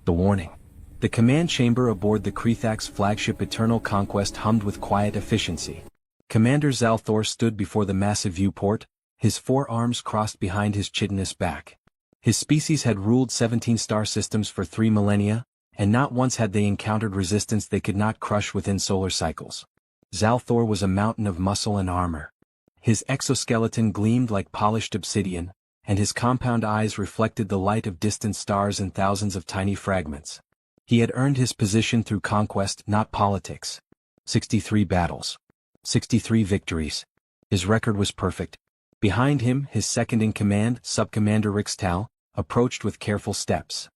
The warning. The command chamber aboard the Krethax flagship Eternal Conquest hummed with quiet efficiency. Commander Zalthor stood before the massive viewport, his forearms crossed behind his chitinous back. His species had ruled 17 star systems for 3 millennia, and not once had they encountered resistance they could not crush within solar cycles. Zalthor was a mountain of muscle and armor. His exoskeleton gleamed like polished obsidian, and his compound eyes reflected the light of distant stars and thousands of tiny fragments. He had earned his position through conquest, not politics. 63 battles. 63 victories. His record was perfect. Behind him, his second-in-command, Subcommander Rixtal, approached with careful steps.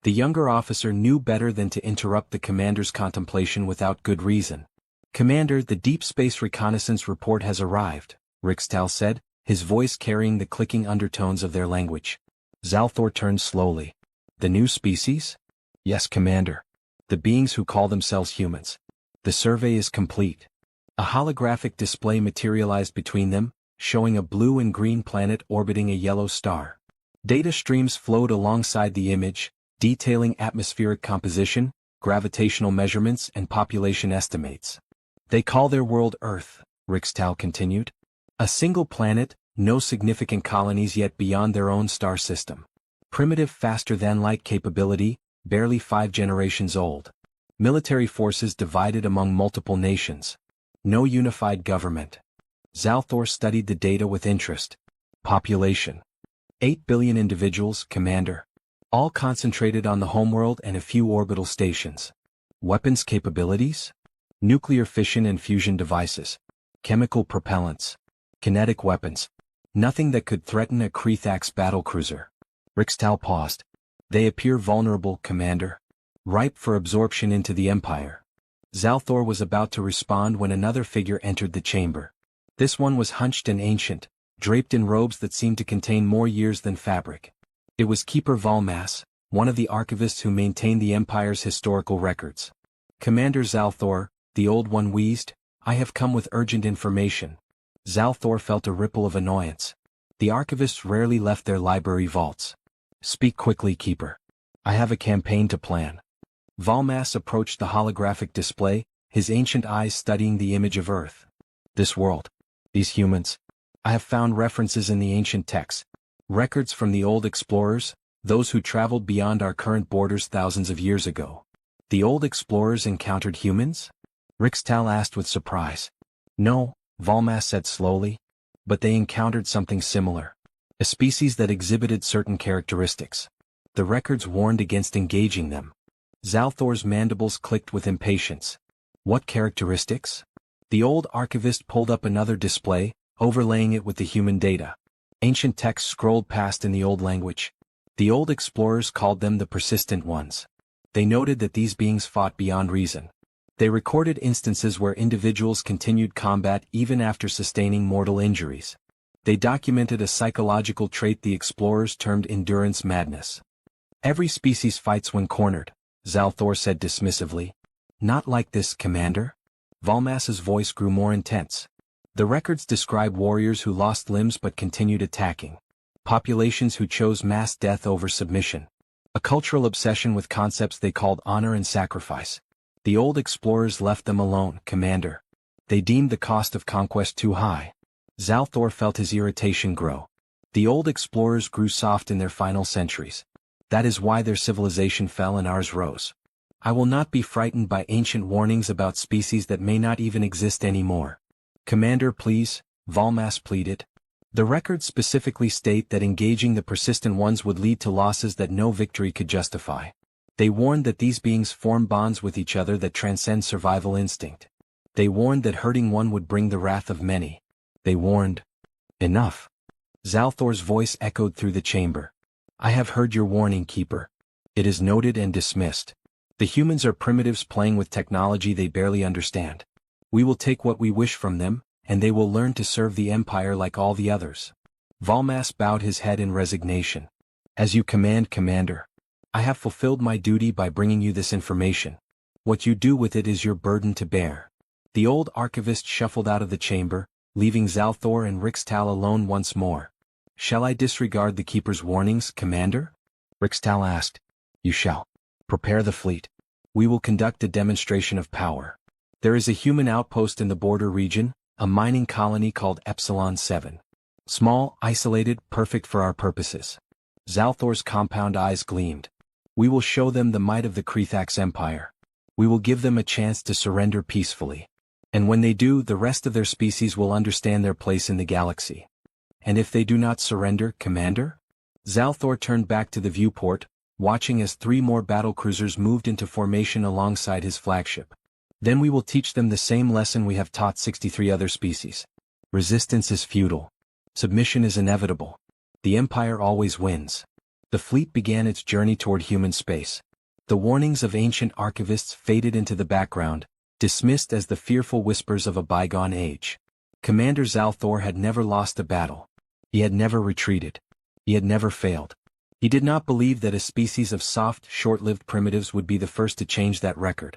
The younger officer knew better than to interrupt the commander's contemplation without good reason. "Commander, the Deep Space Reconnaissance report has arrived," Rixtal said, his voice carrying the clicking undertones of their language. Zalthor turned slowly. "The new species?" "Yes, Commander. The beings who call themselves humans. The survey is complete." A holographic display materialized between them, showing a blue and green planet orbiting a yellow star. Data streams flowed alongside the image, detailing atmospheric composition, gravitational measurements and population estimates. "They call their world Earth," Rixtal continued. "A single planet, no significant colonies yet beyond their own star system. Primitive faster-than-light capability, barely 5 generations old. Military forces divided among multiple nations. No unified government." Zalthor studied the data with interest. "Population. 8 billion individuals, Commander. All concentrated on the homeworld and a few orbital stations. Weapons capabilities? Nuclear fission and fusion devices. Chemical propellants. Kinetic weapons. Nothing that could threaten a Krethax battlecruiser." Rixtal paused. "They appear vulnerable, Commander. Ripe for absorption into the Empire." Zalthor was about to respond when another figure entered the chamber. This one was hunched and ancient, draped in robes that seemed to contain more years than fabric. It was Keeper Valmas, one of the archivists who maintained the Empire's historical records. "Commander Zalthor," the old one wheezed, "I have come with urgent information." Zalthor felt a ripple of annoyance. The archivists rarely left their library vaults. "Speak quickly, Keeper. I have a campaign to plan." Valmas approached the holographic display, his ancient eyes studying the image of Earth. "This world. These humans. I have found references in the ancient texts. Records from the old explorers, those who traveled beyond our current borders thousands of years ago." "The old explorers encountered humans?" Rixtal asked with surprise. "No," Valmas said slowly. "But they encountered something similar. A species that exhibited certain characteristics. The records warned against engaging them." Zalthor's mandibles clicked with impatience. "What characteristics?" The old archivist pulled up another display, overlaying it with the human data. Ancient text scrolled past in the old language. The old explorers called them the Persistent Ones. They noted that these beings fought beyond reason. They recorded instances where individuals continued combat even after sustaining mortal injuries. They documented a psychological trait the explorers termed endurance madness. "Every species fights when cornered," Zalthor said dismissively. "Not like this, Commander." Valmas's voice grew more intense. "The records describe warriors who lost limbs but continued attacking. Populations who chose mass death over submission. A cultural obsession with concepts they called honor and sacrifice. The old explorers left them alone, Commander. They deemed the cost of conquest too high." Zalthor felt his irritation grow. The old explorers grew soft in their final centuries. That is why their civilization fell and ours rose. I will not be frightened by ancient warnings about species that may not even exist anymore. "Commander, please," Valmas pleaded. "The records specifically state that engaging the Persistent Ones would lead to losses that no victory could justify. They warned that these beings form bonds with each other that transcend survival instinct. They warned that hurting one would bring the wrath of many. They warned." "Enough." Zalthor's voice echoed through the chamber. "I have heard your warning, Keeper. It is noted and dismissed. The humans are primitives playing with technology they barely understand. We will take what we wish from them, and they will learn to serve the Empire like all the others." Valmas bowed his head in resignation. "As you command, Commander. I have fulfilled my duty by bringing you this information. What you do with it is your burden to bear." The old archivist shuffled out of the chamber, leaving Zalthor and Rixtal alone once more. "Shall I disregard the Keeper's warnings, Commander?" Rixtal asked. "You shall. Prepare the fleet. We will conduct a demonstration of power. There is a human outpost in the border region, a mining colony called Epsilon 7. Small, isolated, perfect for our purposes. Zalthor's compound eyes gleamed. We will show them the might of the Krethax Empire. We will give them a chance to surrender peacefully. And when they do, the rest of their species will understand their place in the galaxy. And if they do not surrender, Commander? Zalthor turned back to the viewport, watching as 3 more battlecruisers moved into formation alongside his flagship. Then we will teach them the same lesson we have taught 63 other species. Resistance is futile. Submission is inevitable. The Empire always wins. The fleet began its journey toward human space. The warnings of ancient archivists faded into the background, dismissed as the fearful whispers of a bygone age. Commander Zalthor had never lost a battle. He had never retreated. He had never failed. He did not believe that a species of soft, short-lived primitives would be the first to change that record.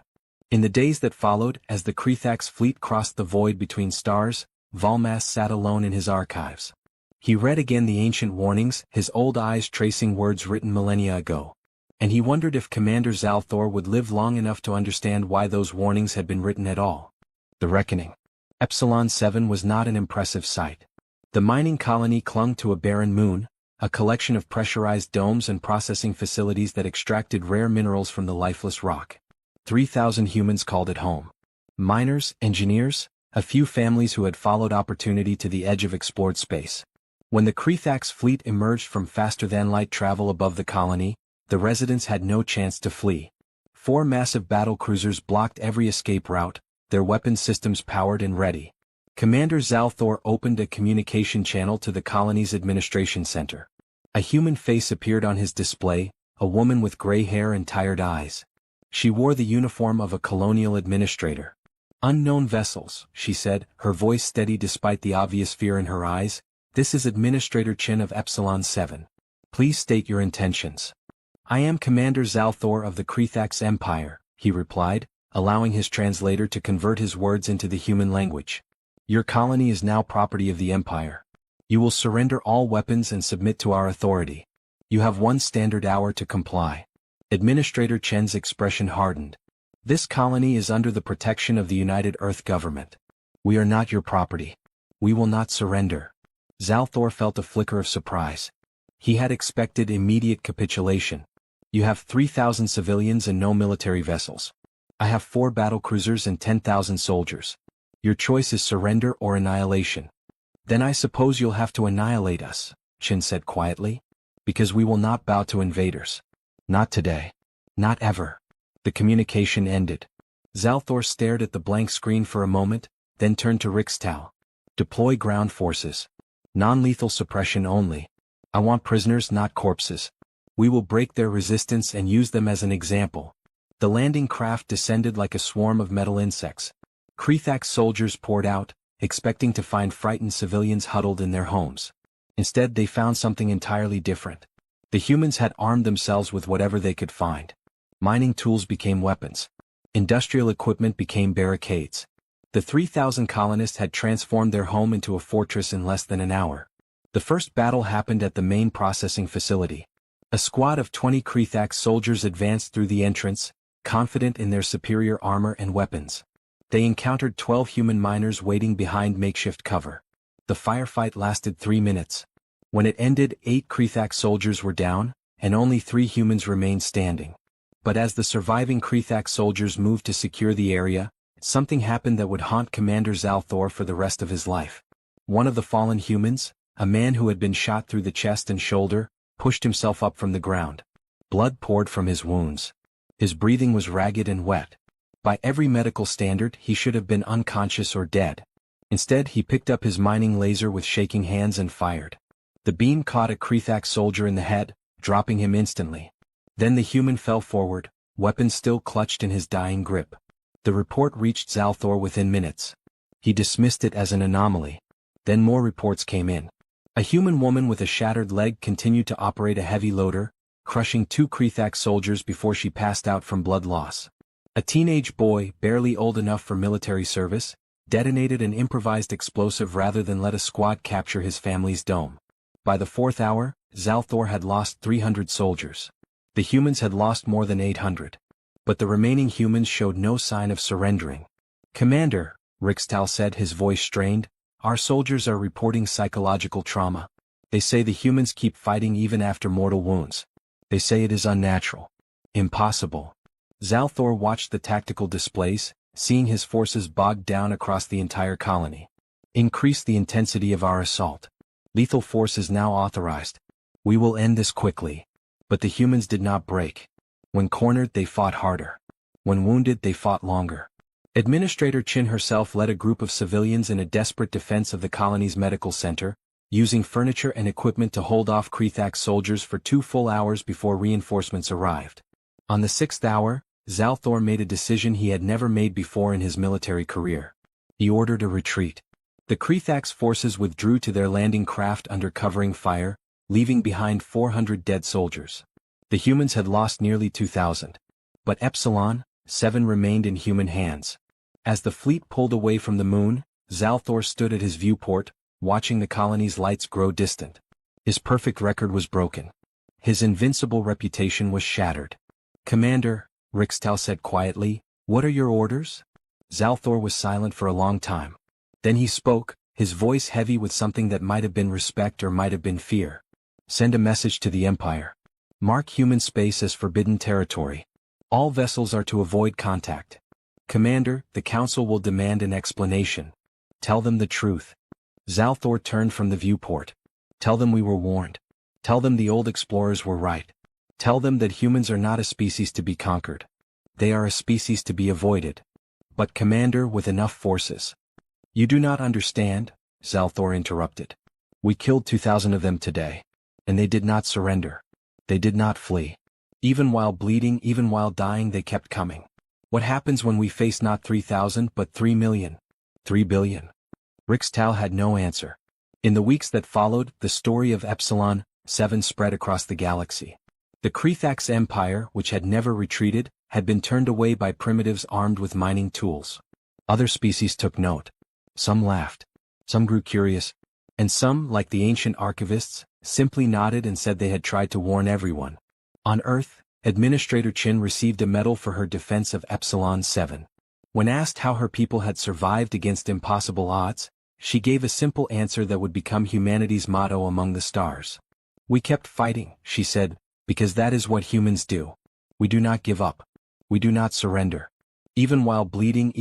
In the days that followed, as the Krethax fleet crossed the void between stars, Volmas sat alone in his archives. He read again the ancient warnings, his old eyes tracing words written millennia ago. And he wondered if Commander Zalthor would live long enough to understand why those warnings had been written at all. The Reckoning. Epsilon 7 was not an impressive sight. The mining colony clung to a barren moon, a collection of pressurized domes and processing facilities that extracted rare minerals from the lifeless rock. 3,000 humans called it home. Miners, engineers, a few families who had followed opportunity to the edge of explored space. When the Krethax fleet emerged from faster-than-light travel above the colony, the residents had no chance to flee. 4 massive battlecruisers blocked every escape route, their weapon systems powered and ready. Commander Zalthor opened a communication channel to the colony's administration center. A human face appeared on his display, a woman with gray hair and tired eyes. She wore the uniform of a colonial administrator. "Unknown vessels," she said, her voice steady despite the obvious fear in her eyes. "This is Administrator Chen of Epsilon 7. Please state your intentions." "I am Commander Zalthor of the Krethax Empire," he replied, allowing his translator to convert his words into the human language. "Your colony is now property of the Empire. You will surrender all weapons and submit to our authority. You have 1 standard hour to comply." Administrator Chen's expression hardened. "This colony is under the protection of the United Earth government. We are not your property. We will not surrender." Zalthor felt a flicker of surprise. He had expected immediate capitulation. "You have 3,000 civilians and no military vessels. I have 4 battlecruisers and 10,000 soldiers. Your choice is surrender or annihilation." "Then I suppose you'll have to annihilate us," Chen said quietly. "Because we will not bow to invaders. Not today. Not ever." The communication ended. Zalthor stared at the blank screen for a moment, then turned to Rixtal. "Deploy ground forces. Non-lethal suppression only. I want prisoners, not corpses. We will break their resistance and use them as an example." The landing craft descended like a swarm of metal insects. Krethax soldiers poured out, expecting to find frightened civilians huddled in their homes. Instead they found something entirely different. The humans had armed themselves with whatever they could find. Mining tools became weapons. Industrial equipment became barricades. The 3,000 colonists had transformed their home into a fortress in less than an hour. The first battle happened at the main processing facility. A squad of 20 Krethax soldiers advanced through the entrance, confident in their superior armor and weapons. They encountered 12 human miners waiting behind makeshift cover. The firefight lasted 3 minutes. When it ended, 8 Krethax soldiers were down, and only 3 humans remained standing. But as the surviving Krethax soldiers moved to secure the area, something happened that would haunt Commander Zalthor for the rest of his life. One of the fallen humans, a man who had been shot through the chest and shoulder, pushed himself up from the ground. Blood poured from his wounds. His breathing was ragged and wet. By every medical standard, he should have been unconscious or dead. Instead, he picked up his mining laser with shaking hands and fired. The beam caught a Krethax soldier in the head, dropping him instantly. Then the human fell forward, weapon still clutched in his dying grip. The report reached Zalthor within minutes. He dismissed it as an anomaly. Then more reports came in. A human woman with a shattered leg continued to operate a heavy loader, crushing 2 Krethax soldiers before she passed out from blood loss. A teenage boy, barely old enough for military service, detonated an improvised explosive rather than let a squad capture his family's dome. By the 4th hour, Zalthor had lost 300 soldiers. The humans had lost more than 800. But the remaining humans showed no sign of surrendering. "Commander," Rixtal said, his voice strained, "our soldiers are reporting psychological trauma. They say the humans keep fighting even after mortal wounds. They say it is unnatural. Impossible." Zalthor watched the tactical displays, seeing his forces bogged down across the entire colony. "Increase the intensity of our assault. Lethal force is now authorized. We will end this quickly." But the humans did not break. When cornered, they fought harder. When wounded, they fought longer. Administrator Chin herself led a group of civilians in a desperate defense of the colony's medical center, using furniture and equipment to hold off Krethak's soldiers for 2 full hours before reinforcements arrived. On the 6th hour, Zalthor made a decision he had never made before in his military career. He ordered a retreat. The Krethak's forces withdrew to their landing craft under covering fire, leaving behind 400 dead soldiers. The humans had lost nearly 2,000. But Epsilon 7 remained in human hands. As the fleet pulled away from the moon, Zalthor stood at his viewport, watching the colony's lights grow distant. His perfect record was broken. His invincible reputation was shattered. "Commander," Rixtal said quietly, "what are your orders?" Zalthor was silent for a long time. Then he spoke, his voice heavy with something that might have been respect or might have been fear. "Send a message to the Empire. Mark human space as forbidden territory. All vessels are to avoid contact. Commander, the Council will demand an explanation. Tell them the truth." Zalthor turned from the viewport. "Tell them we were warned. Tell them the old explorers were right. Tell them that humans are not a species to be conquered. They are a species to be avoided. But Commander, with enough forces." "You do not understand," Zalthor interrupted. "We killed 2,000 of them today. And they did not surrender. They did not flee. Even while bleeding, even while dying, they kept coming. What happens when we face not 3,000 but 3 million? 3 billion? Rixtal had no answer. In the weeks that followed, the story of Epsilon 7 spread across the galaxy. The Krethak's empire, which had never retreated, had been turned away by primitives armed with mining tools. Other species took note. Some laughed. Some grew curious. And some, like the ancient archivists, simply nodded and said they had tried to warn everyone. On Earth, Administrator Chin received a medal for her defense of Epsilon 7. When asked how her people had survived against impossible odds, she gave a simple answer that would become humanity's motto among the stars. "We kept fighting," she said, "because that is what humans do. We do not give up. We do not surrender. Even while bleeding,